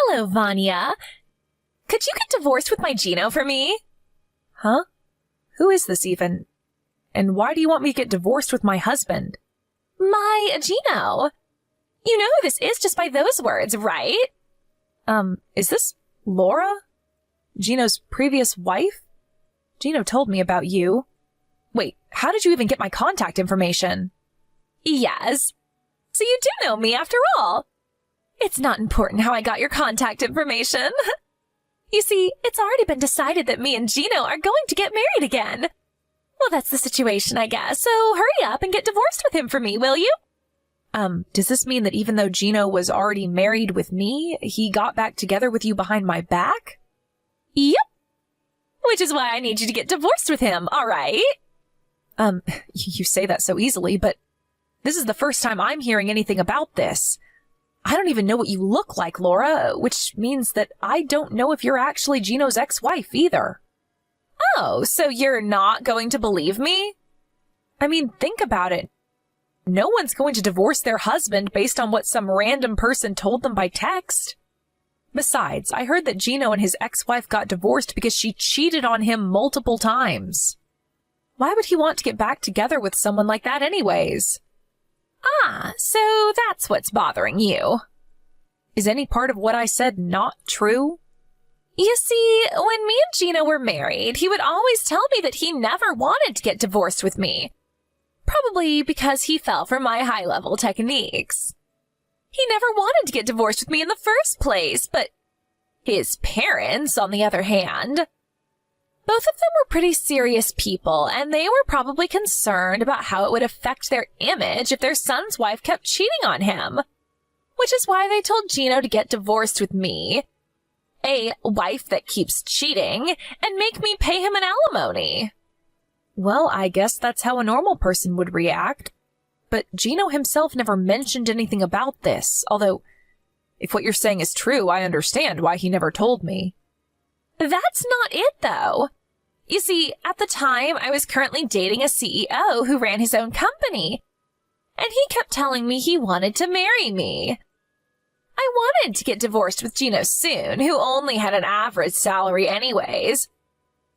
Hello, Vanya. Could you get divorced with my Gino for me? Huh? Who is this even? And why do you want me to get divorced with my husband? My Gino. You know who this is just by those words, right? Is this Laura? Gino's previous wife? Gino told me about you. Wait, how did you even get my contact information? Yes. So you do know me after all. It's not important how I got your contact information. You see, it's already been decided that me and Gino are going to get married again. Well, that's the situation, I guess, so hurry up and get divorced with him for me, will you? Does this mean that even though Gino was already married with me, he got back together with you behind my back? Yep. Which is why I need you to get divorced with him, all right? You say that so easily, but this is the first time I'm hearing anything about this. I don't even know what you look like, Laura, which means that I don't know if you're actually Gino's ex-wife either. Oh, so you're not going to believe me? I mean, think about it. No one's going to divorce their husband based on what some random person told them by text. Besides, I heard that Gino and his ex-wife got divorced because she cheated on him multiple times. Why would he want to get back together with someone like that anyways? Ah, so that's what's bothering you. Is any part of what I said not true? You see, when me and Gino were married, he would always tell me that he never wanted to get divorced with me. Probably because he fell for my high-level techniques. He never wanted to get divorced with me in the first place, but his parents, on the other hand, both of them were pretty serious people, and they were probably concerned about how it would affect their image if their son's wife kept cheating on him. Which is why they told Gino to get divorced with me, a wife that keeps cheating, and make me pay him an alimony. Well, I guess that's how a normal person would react. But Gino himself never mentioned anything about this, although, if what you're saying is true, I understand why he never told me. That's not it, though. You see, at the time, I was currently dating a CEO who ran his own company, and he kept telling me he wanted to marry me. I wanted to get divorced with Gino soon, who only had an average salary anyways.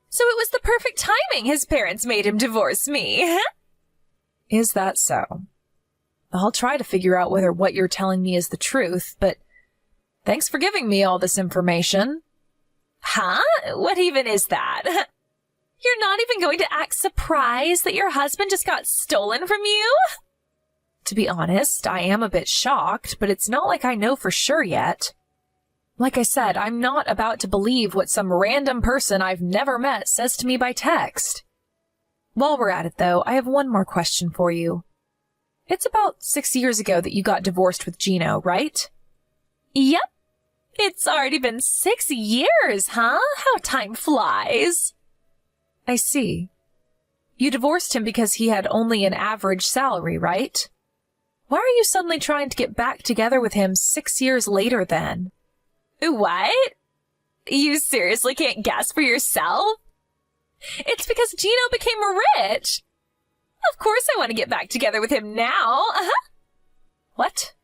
So it was the perfect timing his parents made him divorce me. Is that so? I'll try to figure out whether what you're telling me is the truth, but thanks for giving me all this information. Huh? What even is that? You're not even going to act surprised that your husband just got stolen from you? To be honest, I am a bit shocked, but it's not like I know for sure yet. Like I said, I'm not about to believe what some random person I've never met says to me by text. While we're at it, though, I have one more question for you. It's about 6 years ago that you got divorced with Gino, right? Yep. It's already been 6 years, huh? How time flies. I see. You divorced him because he had only an average salary, right? Why are you suddenly trying to get back together with him 6 years later then? What? You seriously can't guess for yourself? It's because Gino became rich. Of course I want to get back together with him now. What?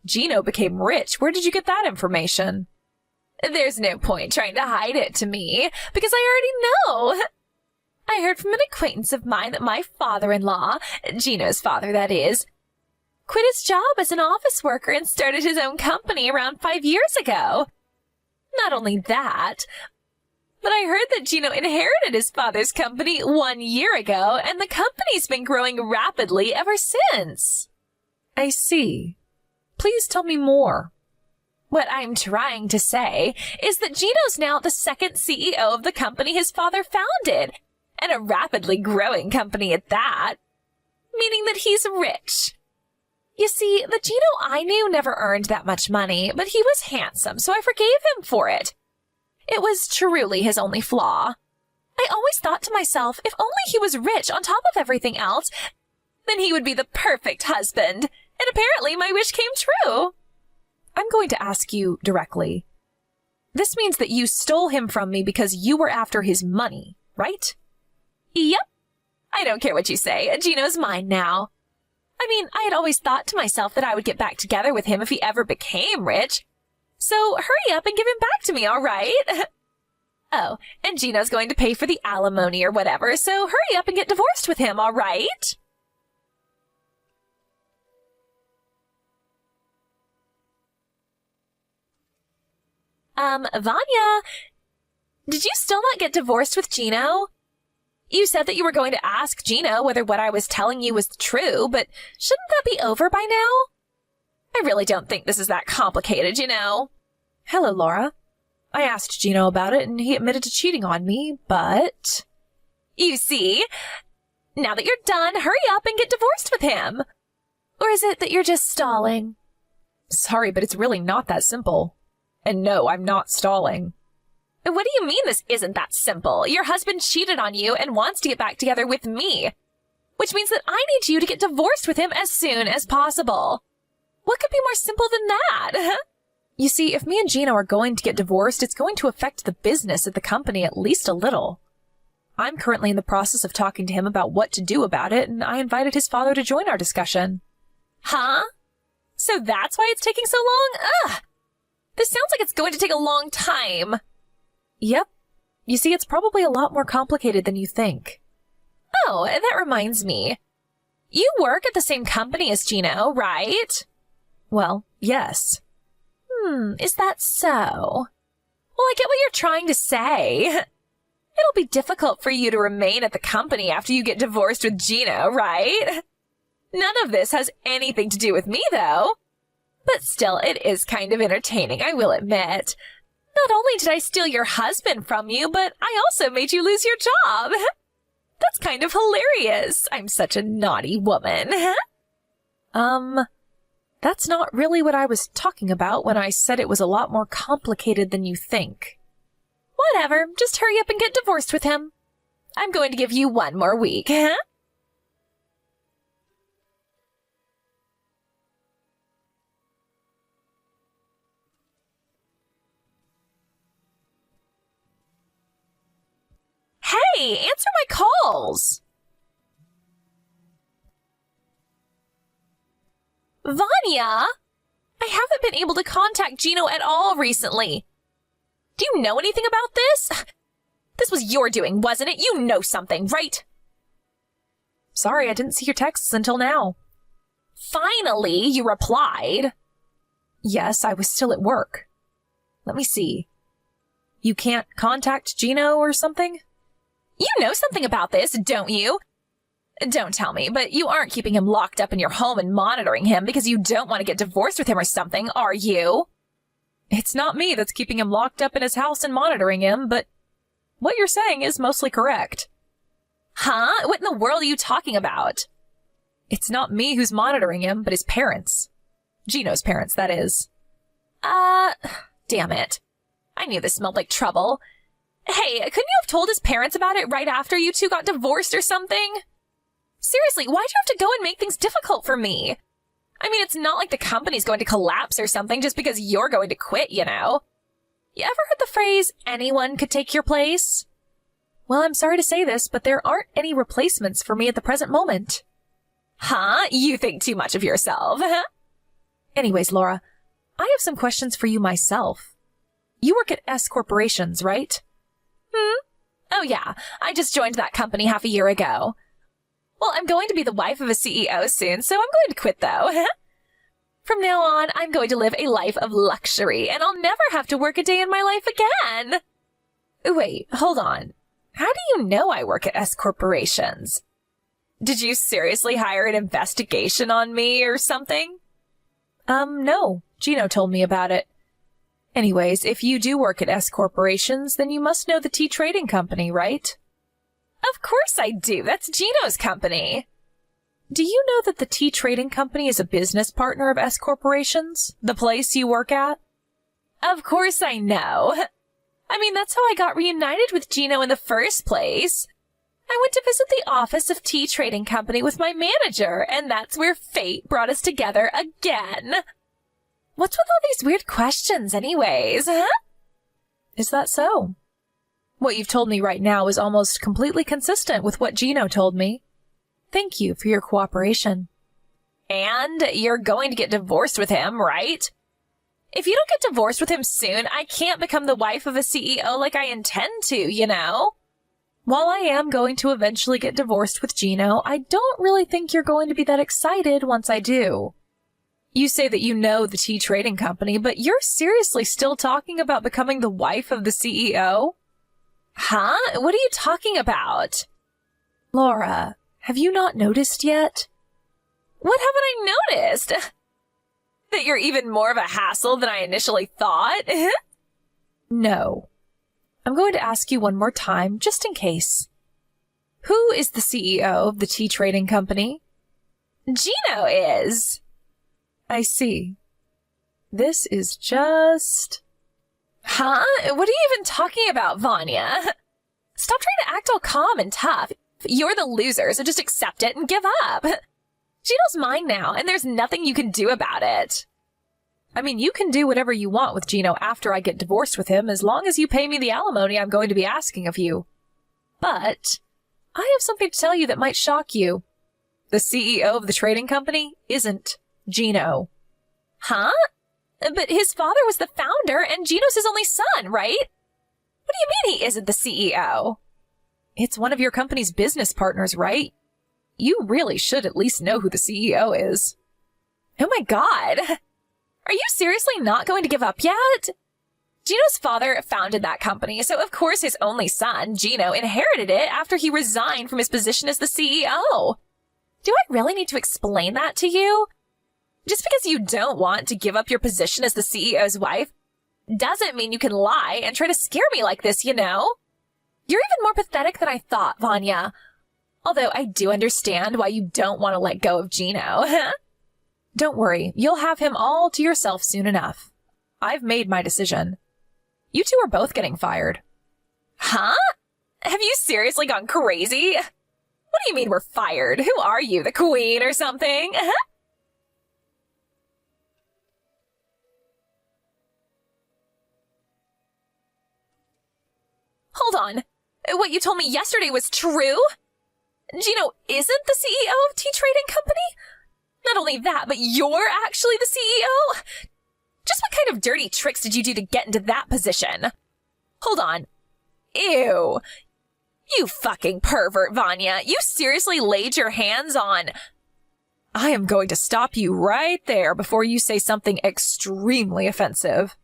Gino became rich? Where did you get that information? There's no point trying to hide it to me, because I already know. I heard from an acquaintance of mine that my father-in-law, Gino's father that is, quit his job as an office worker and started his own company around 5 years ago. Not only that, but I heard that Gino inherited his father's company 1 year ago, and the company's been growing rapidly ever since. I see. Please tell me more. What I'm trying to say is that Gino's now the second CEO of the company his father founded, and a rapidly growing company at that, meaning that he's rich. You see, the Gino I knew never earned that much money, but he was handsome, so I forgave him for it. It was truly his only flaw. I always thought to myself, if only he was rich on top of everything else, then he would be the perfect husband. And apparently my wish came true. I'm going to ask you directly. This means that you stole him from me because you were after his money, right? Yep. I don't care what you say. Gino's mine now. I mean, I had always thought to myself that I would get back together with him if he ever became rich. So hurry up and give him back to me, all right? Oh, and Gino's going to pay for the alimony or whatever, so hurry up and get divorced with him, all right? Vanya, did you still not get divorced with Gino? You said that you were going to ask Gino whether what I was telling you was true, but shouldn't that be over by now? I really don't think this is that complicated, you know. Hello, Laura. I asked Gino about it, and he admitted to cheating on me, but... You see? Now that you're done, hurry up and get divorced with him. Or is it that you're just stalling? Sorry, but it's really not that simple. And no, I'm not stalling. What do you mean this isn't that simple? Your husband cheated on you and wants to get back together with me. Which means that I need you to get divorced with him as soon as possible. What could be more simple than that? You see, if me and Gino are going to get divorced, it's going to affect the business at the company at least a little. I'm currently in the process of talking to him about what to do about it, and I invited his father to join our discussion. Huh? So that's why it's taking so long? Ugh! This sounds like it's going to take a long time. Yep. You see, it's probably a lot more complicated than you think. Oh, that reminds me. You work at the same company as Gino, right? Well, yes. Is that so? Well, I get what you're trying to say. It'll be difficult for you to remain at the company after you get divorced with Gino, right? None of this has anything to do with me, though. But still, it is kind of entertaining, I will admit. Not only did I steal your husband from you, but I also made you lose your job. That's kind of hilarious. I'm such a naughty woman. That's not really what I was talking about when I said it was a lot more complicated than you think. Whatever, just hurry up and get divorced with him. I'm going to give you 1 more week, huh? Hey, answer my calls! Vanya! I haven't been able to contact Gino at all recently. Do you know anything about this? This was your doing, wasn't it? You know something, right? Sorry, I didn't see your texts until now. Finally, you replied. Yes, I was still at work. Let me see. You can't contact Gino or something? You know something about this, don't you? Don't tell me, but you aren't keeping him locked up in your home and monitoring him because you don't want to get divorced with him or something, are you? It's not me that's keeping him locked up in his house and monitoring him, but what you're saying is mostly correct. Huh? What in the world are you talking about? It's not me who's monitoring him, but his parents. Gino's parents, that is. Damn it. I knew this smelled like trouble. Hey, couldn't you have told his parents about it right after you two got divorced or something? Seriously, why'd you have to go and make things difficult for me? I mean, it's not like the company's going to collapse or something just because you're going to quit, you know? You ever heard the phrase, anyone could take your place? Well, I'm sorry to say this, but there aren't any replacements for me at the present moment. Huh? You think too much of yourself. Anyways, Laura, I have some questions for you myself. You work at S Corporations, right? Oh yeah, I just joined that company half a year ago. Well, I'm going to be the wife of a CEO soon, so I'm going to quit though. From now on, I'm going to live a life of luxury, and I'll never have to work a day in my life again. Wait, hold on. How do you know I work at S Corporations? Did you seriously hire an investigation on me or something? No. Gino told me about it. Anyways, if you do work at S Corporations, then you must know the Tea Trading Company, right? Of course I do. That's Gino's company. Do you know that the Tea Trading Company is a business partner of S Corporations, the place you work at? Of course I know. I mean, that's how I got reunited with Gino in the first place. I went to visit the office of Tea Trading Company with my manager, and that's where fate brought us together again. What's with all these weird questions anyways, huh? Is that so? What you've told me right now is almost completely consistent with what Gino told me. Thank you for your cooperation. And you're going to get divorced with him, right? If you don't get divorced with him soon, I can't become the wife of a CEO like I intend to, you know? While I am going to eventually get divorced with Gino, I don't really think you're going to be that excited once I do. You say that you know the tea trading company, but you're seriously still talking about becoming the wife of the CEO? Huh? What are you talking about? Laura, have you not noticed yet? What haven't I noticed? That you're even more of a hassle than I initially thought? No. I'm going to ask you one more time, just in case. Who is the CEO of the tea trading company? Gino is. I see. This is just... Huh? What are you even talking about, Vanya? Stop trying to act all calm and tough. You're the loser, so just accept it and give up. Gino's mine now, and there's nothing you can do about it. I mean, you can do whatever you want with Gino after I get divorced with him, as long as you pay me the alimony I'm going to be asking of you. But I have something to tell you that might shock you. The CEO of the trading company isn't Gino. Huh? But his father was the founder, and Gino's his only son, right? What do you mean he isn't the CEO? It's one of your company's business partners, right? You really should at least know who the CEO is. Oh my god. Are you seriously not going to give up yet? Gino's father founded that company, so of course his only son, Gino, inherited it after he resigned from his position as the CEO. Do I really need to explain that to you? Just because you don't want to give up your position as the CEO's wife doesn't mean you can lie and try to scare me like this, you know? You're even more pathetic than I thought, Vanya. Although I do understand why you don't want to let go of Gino. Don't worry, you'll have him all to yourself soon enough. I've made my decision. You two are both getting fired. Huh? Have you seriously gone crazy? What do you mean we're fired? Who are you, the queen or something? Hold on. What you told me yesterday was true? Gino isn't the CEO of Tea Trading Company? Not only that, but you're actually the CEO? Just what kind of dirty tricks did you do to get into that position? Hold on. Ew. You fucking pervert, Vanya. You seriously laid your hands on... I am going to stop you right there before you say something extremely offensive.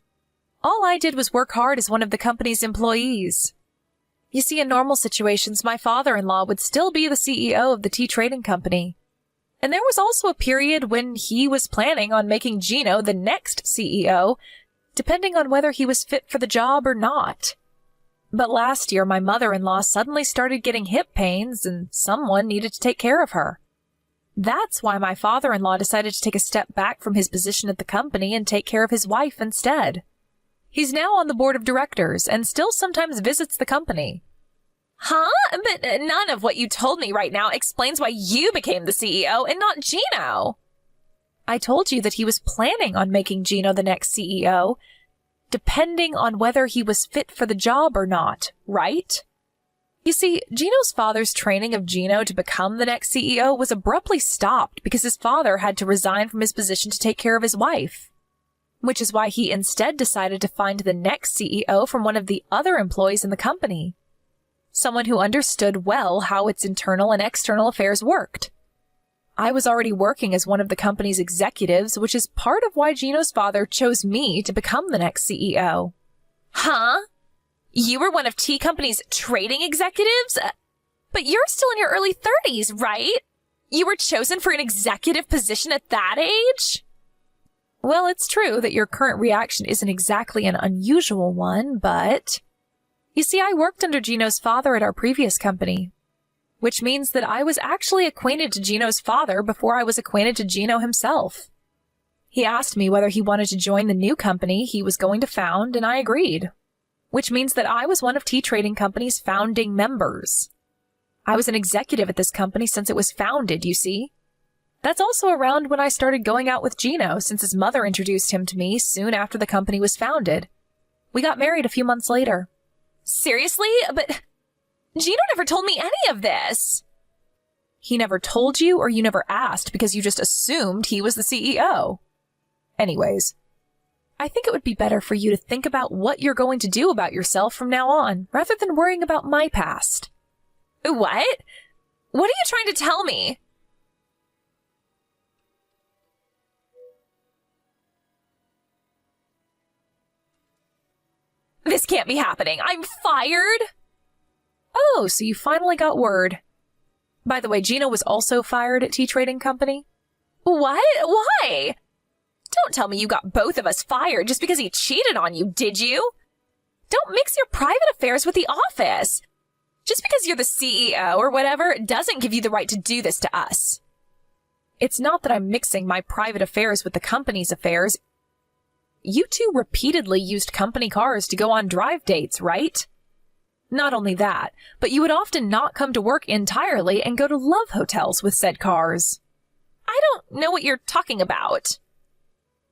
All I did was work hard as one of the company's employees. You see, in normal situations, my father-in-law would still be the CEO of the tea trading company. And there was also a period when he was planning on making Gino the next CEO, depending on whether he was fit for the job or not. But last year, my mother-in-law suddenly started getting hip pains, and someone needed to take care of her. That's why my father-in-law decided to take a step back from his position at the company and take care of his wife instead. He's now on the board of directors and still sometimes visits the company. Huh? But none of what you told me right now explains why you became the CEO and not Gino. I told you that he was planning on making Gino the next CEO, depending on whether he was fit for the job or not, right? You see, Gino's father's training of Gino to become the next CEO was abruptly stopped because his father had to resign from his position to take care of his wife. Which is why he instead decided to find the next CEO from one of the other employees in the company. Someone who understood well how its internal and external affairs worked. I was already working as one of the company's executives, which is part of why Gino's father chose me to become the next CEO. Huh? You were one of Tea Company's trading executives? But you're still in your early 30s, right? You were chosen for an executive position at that age? Well, it's true that your current reaction isn't exactly an unusual one, but... You see, I worked under Gino's father at our previous company, which means that I was actually acquainted to Gino's father before I was acquainted to Gino himself. He asked me whether he wanted to join the new company he was going to found, and I agreed, which means that I was one of Tea Trading Company's founding members. I was an executive at this company since it was founded, you see. That's also around when I started going out with Gino, since his mother introduced him to me soon after the company was founded. We got married a few months later. Seriously? But Gino never told me any of this. He never told you, or you never asked because you just assumed he was the CEO. Anyways, I think it would be better for you to think about what you're going to do about yourself from now on, rather than worrying about my past. What? What are you trying to tell me? This can't be happening. I'm fired? Oh, so you finally got word. By the way, Gino was also fired at Tea Trading Company. What? Why? Don't tell me you got both of us fired just because he cheated on you, did you? Don't mix your private affairs with the office. Just because you're the CEO or whatever doesn't give you the right to do this to us. It's not that I'm mixing my private affairs with the company's affairs. You two repeatedly used company cars to go on drive dates, right? Not only that, but you would often not come to work entirely and go to love hotels with said cars. I don't know what you're talking about.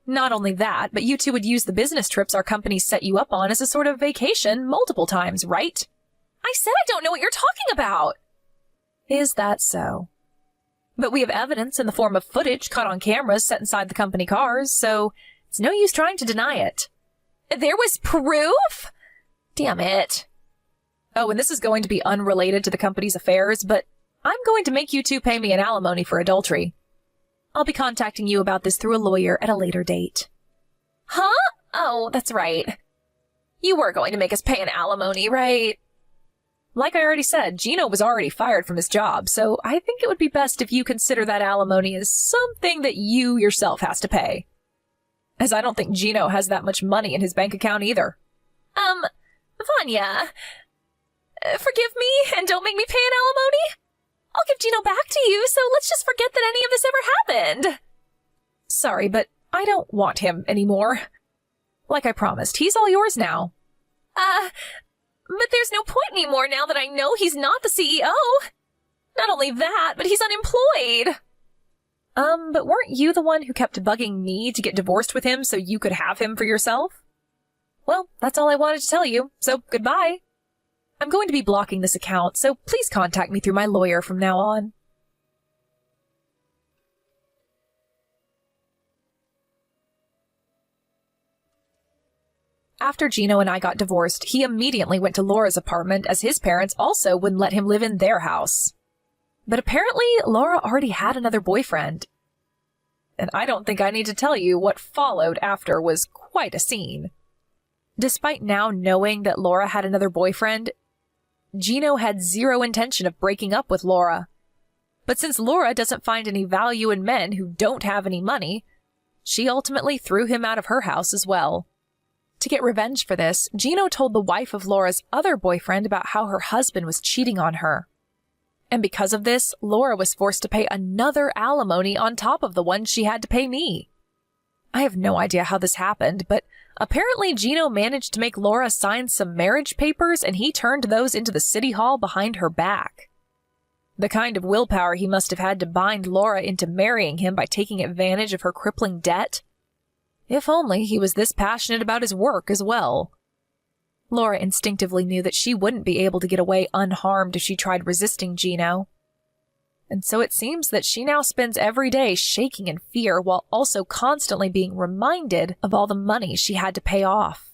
Not only that, but you two would use the business trips our company set you up on as a sort of vacation multiple times, right? I said I don't know what you're talking about. Is that so? But we have evidence in the form of footage caught on cameras set inside the company cars, so it's no use trying to deny it. There was proof? Damn it. Oh, and this is going to be unrelated to the company's affairs, but I'm going to make you two pay me an alimony for adultery. I'll be contacting you about this through a lawyer at a later date. Huh? Oh, that's right. You were going to make us pay an alimony, right? Like I already said, Gino was already fired from his job, so I think it would be best if you consider that alimony as something that you yourself has to pay. As I don't think Gino has that much money in his bank account either. Vanya, forgive me and don't make me pay an alimony. I'll give Gino back to you, so let's just forget that any of this ever happened. Sorry, but I don't want him anymore. Like I promised, he's all yours now. But there's no point anymore now that I know he's not the CEO. Not only that, but he's unemployed. But weren't you the one who kept bugging me to get divorced with him so you could have him for yourself? Well, that's all I wanted to tell you, so goodbye. I'm going to be blocking this account, so please contact me through my lawyer from now on. After Gino and I got divorced, he immediately went to Laura's apartment as his parents also wouldn't let him live in their house. But apparently, Laura already had another boyfriend. And I don't think I need to tell you what followed after was quite a scene. Despite now knowing that Laura had another boyfriend, Gino had zero intention of breaking up with Laura. But since Laura doesn't find any value in men who don't have any money, she ultimately threw him out of her house as well. To get revenge for this, Gino told the wife of Laura's other boyfriend about how her husband was cheating on her. And because of this, Laura was forced to pay another alimony on top of the one she had to pay me. I have no idea how this happened, but apparently Gino managed to make Laura sign some marriage papers and he turned those into the city hall behind her back. The kind of willpower he must have had to bind Laura into marrying him by taking advantage of her crippling debt. If only he was this passionate about his work as well. Laura instinctively knew that she wouldn't be able to get away unharmed if she tried resisting Gino. And so it seems that she now spends every day shaking in fear while also constantly being reminded of all the money she had to pay off.